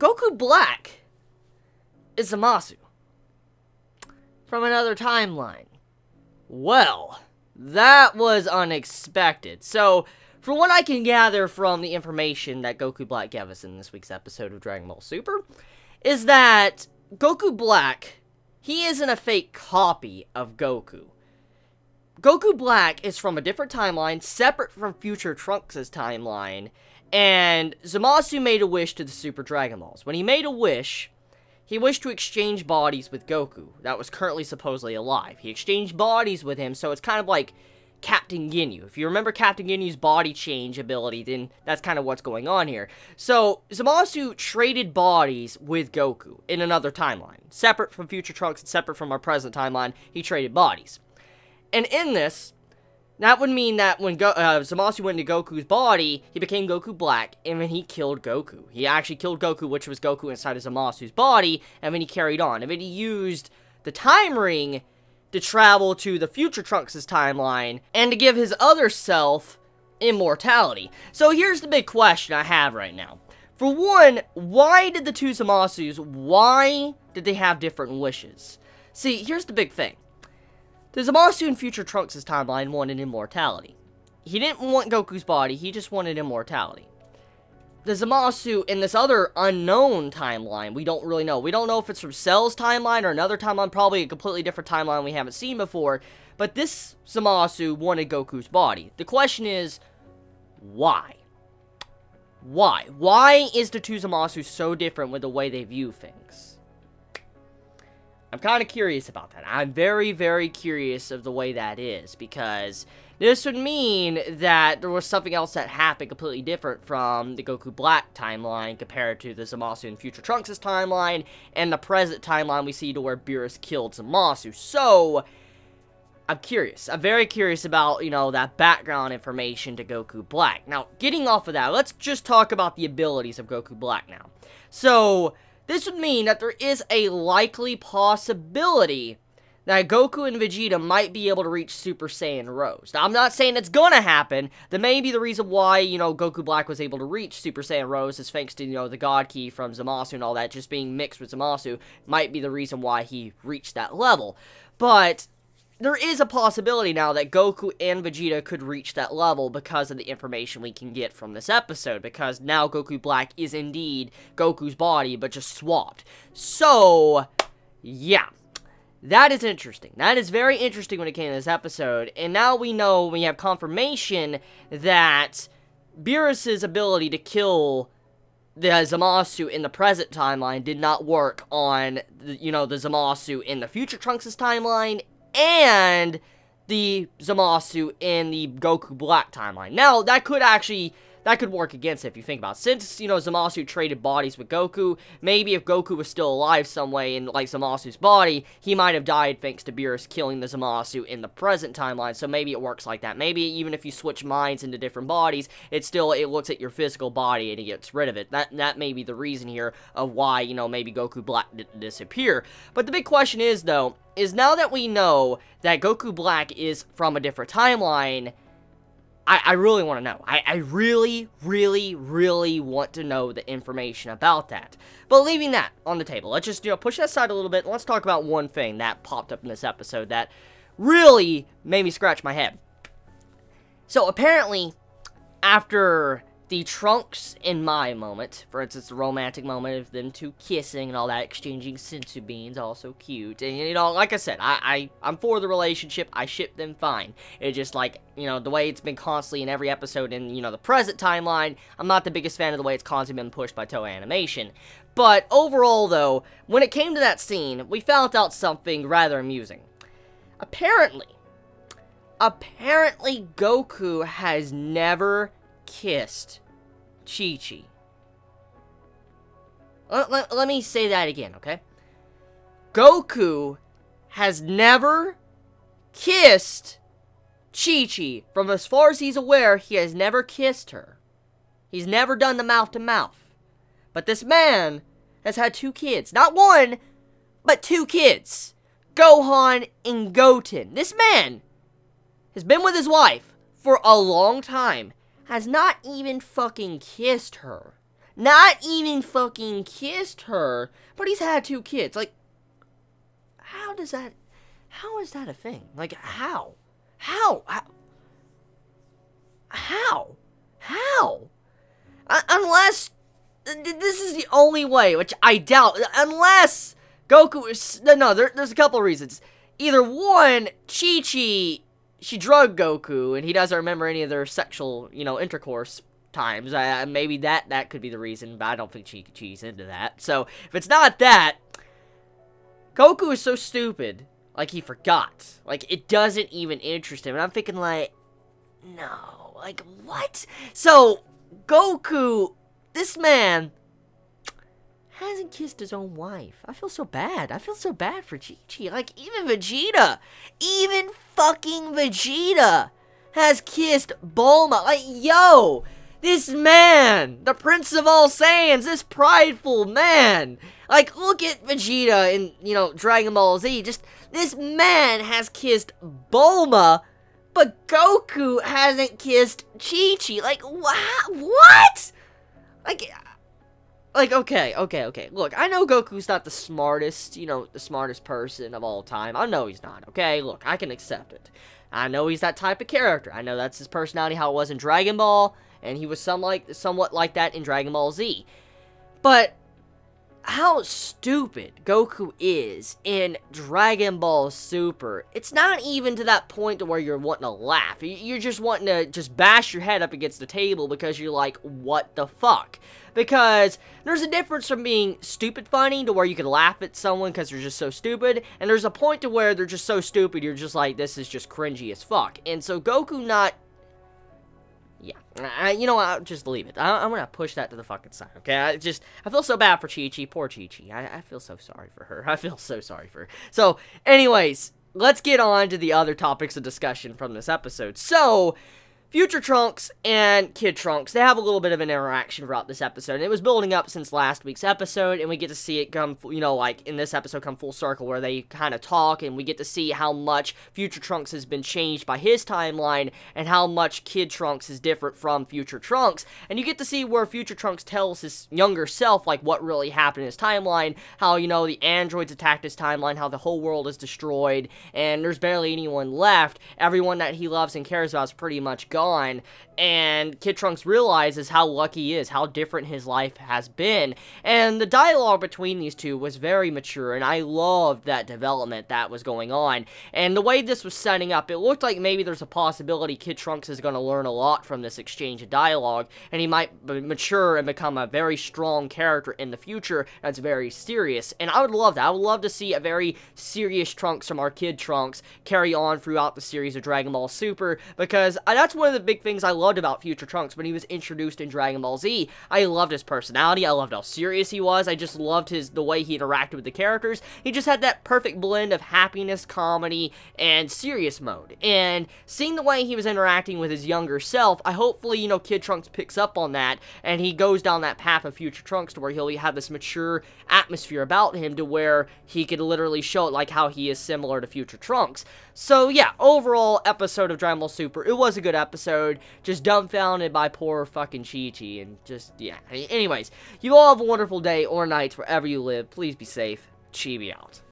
Goku Black is Zamasu from another timeline. Well, that was unexpected. So, from what I can gather from the information that Goku Black gave us in this week's episode of Dragon Ball Super, is that Goku Black, he isn't a fake copy of Goku. Goku Black is from a different timeline, separate from future Trunks' timeline, and Zamasu made a wish to the Super Dragon Balls. When he made a wish, he wished to exchange bodies with Goku, that was currently supposedly alive. He exchanged bodies with him, so it's kind of like Captain Ginyu. If you remember Captain Ginyu's body change ability, then that's kind of what's going on here. So, Zamasu traded bodies with Goku in another timeline. Separate from future Trunks and separate from our present timeline, he traded bodies. And in this, that would mean that when Zamasu went into Goku's body, he became Goku Black, and then he killed Goku. He actually killed Goku, which was Goku inside of Zamasu's body, and then he carried on. And then he used the time ring to travel to the future Trunks' timeline, and to give his other self immortality. So here's the big question I have right now. For one, why did the two Zamasus, why did they have different wishes? See, here's the big thing. The Zamasu in future Trunks' timeline wanted immortality. He didn't want Goku's body, he just wanted immortality. The Zamasu in this other unknown timeline, we don't really know. We don't know if it's from Cell's timeline or another timeline, probably a completely different timeline we haven't seen before. But this Zamasu wanted Goku's body. The question is, why? Why? Why is the two Zamasu so different with the way they view things? I'm kind of curious about that. I'm very, very curious of the way that is, because this would mean that there was something else that happened completely different from the Goku Black timeline compared to the Zamasu in future Trunks' timeline, and the present timeline we see to where Beerus killed Zamasu. So, I'm curious. I'm very curious about, that background information to Goku Black. Now, getting off of that, let's just talk about the abilities of Goku Black now. So, this would mean that there is a likely possibility that Goku and Vegeta might be able to reach Super Saiyan Rose. Now, I'm not saying it's gonna happen. That may be the reason why, Goku Black was able to reach Super Saiyan Rose is thanks to, the God Key from Zamasu and all that just being mixed with Zamasu might be the reason why he reached that level. But there is a possibility now that Goku and Vegeta could reach that level because of the information we can get from this episode, because now Goku Black is indeed Goku's body, but just swapped. So, yeah. That is interesting. That is very interesting when it came to this episode, and now we know, we have confirmation that Beerus' ability to kill the Zamasu in the present timeline did not work on, the Zamasu in the future Trunks' timeline, and the Zamasu in the Goku Black timeline. Now, that could work against it if you think about it. Since, Zamasu traded bodies with Goku, maybe if Goku was still alive some way in, Zamasu's body, he might have died thanks to Beerus killing the Zamasu in the present timeline, so maybe it works like that. Maybe even if you switch minds into different bodies, it looks at your physical body and it gets rid of it. That may be the reason here of why, maybe Goku Black didn't disappear. But the big question is, though, is now that we know that Goku Black is from a different timeline, I really want to know. I really, really, really want to know the information about that. But leaving that on the table, let's just, push that aside a little bit, and let's talk about one thing that popped up in this episode that really made me scratch my head. So, apparently, after the Trunks and Mai moment, for instance, the romantic moment of them two kissing and all that, exchanging senzu beans, all so cute, and, like I said, I'm for the relationship, I ship them fine. It's just like, the way it's been constantly in every episode in, the present timeline, I'm not the biggest fan of the way it's constantly been pushed by Toei Animation. But overall, though, when it came to that scene, we found out something rather amusing. Apparently, Goku has never kissed Chichi. Let me say that again, okay? Goku has never kissed Chichi. From as far as he's aware, he has never kissed her. He's never done the mouth-to-mouth. But this man has had 2 kids. Not 1, but 2 kids. Gohan and Goten. This man has been with his wife for a long time. Has not even fucking kissed her. Not even fucking kissed her, but he's had 2 kids. Like, how is that a thing? Like, how? Unless, this is the only way, which I doubt, unless Goku is, no, there's a couple of reasons. Either one, Chichi, she drugged Goku, and he doesn't remember any of their sexual, intercourse times. Maybe that could be the reason, but I don't think Chichi's into that. So, if it's not that, Goku is so stupid, like, he forgot. Like, it doesn't even interest him, and I'm thinking, like, no, like, what? So, Goku, this man, hasn't kissed his own wife. I feel so bad. I feel so bad for Chichi. Like, even fucking Vegeta has kissed Bulma. Like, yo, this man, the Prince of all Saiyans, this prideful man. Like, look at Vegeta in, Dragon Ball Z. Just, this man has kissed Bulma, but Goku hasn't kissed Chichi. Like, what? Like, okay. Look, I know Goku's not the smartest, the smartest person of all time. I know he's not, okay? Look, I can accept it. I know he's that type of character. I know that's his personality, how it was in Dragon Ball, and he was somewhat like that in Dragon Ball Z. But how stupid Goku is in Dragon Ball Super. It's not even to that point to where you're wanting to laugh. You're just wanting to just bash your head up against the table because you're like, what the fuck? Because there's a difference from being stupid funny to where you can laugh at someone because they're just so stupid, and there's a point to where they're just so stupid you're just like, this is just cringy as fuck. And so Goku not... Yeah, you know what, I'll just leave it. I'm gonna push that to the fucking side, okay? I feel so bad for Chichi. Poor Chichi. I feel so sorry for her. I feel so sorry for her. So, anyways, let's get on to the other topics of discussion from this episode. So, Future Trunks and Kid Trunks, they have a little bit of an interaction throughout this episode, and it was building up since last week's episode, and we get to see it come, like, in this episode come full circle, where they kind of talk, and we get to see how much Future Trunks has been changed by his timeline, and how much Kid Trunks is different from Future Trunks, and you get to see where Future Trunks tells his younger self, like, what really happened in his timeline, how, the androids attacked his timeline, how the whole world is destroyed, and there's barely anyone left. Everyone that he loves and cares about is pretty much gone. And Kid Trunks realizes how lucky he is, how different his life has been, and the dialogue between these two was very mature, and I loved that development that was going on, and the way this was setting up, it looked like maybe there's a possibility Kid Trunks is going to learn a lot from this exchange of dialogue, and he might mature and become a very strong character in the future that's very serious, and I would love that. I would love to see a very serious Trunks from our Kid Trunks carry on throughout the series of Dragon Ball Super, because that's one of the big things I loved about Future Trunks when he was introduced in Dragon Ball Z. I loved his personality, I loved how serious he was, I just loved the way he interacted with the characters. He just had that perfect blend of happiness, comedy, and serious mode. And seeing the way he was interacting with his younger self, I hopefully, Kid Trunks picks up on that, and he goes down that path of Future Trunks to where he'll have this mature atmosphere about him to where he could literally show it like how he is similar to Future Trunks. So yeah, overall episode of Dragon Ball Super, it was a good episode, just dumbfounded by poor fucking Chichi, and just, yeah. Anyways, you all have a wonderful day or night wherever you live. Please be safe. Chibi out.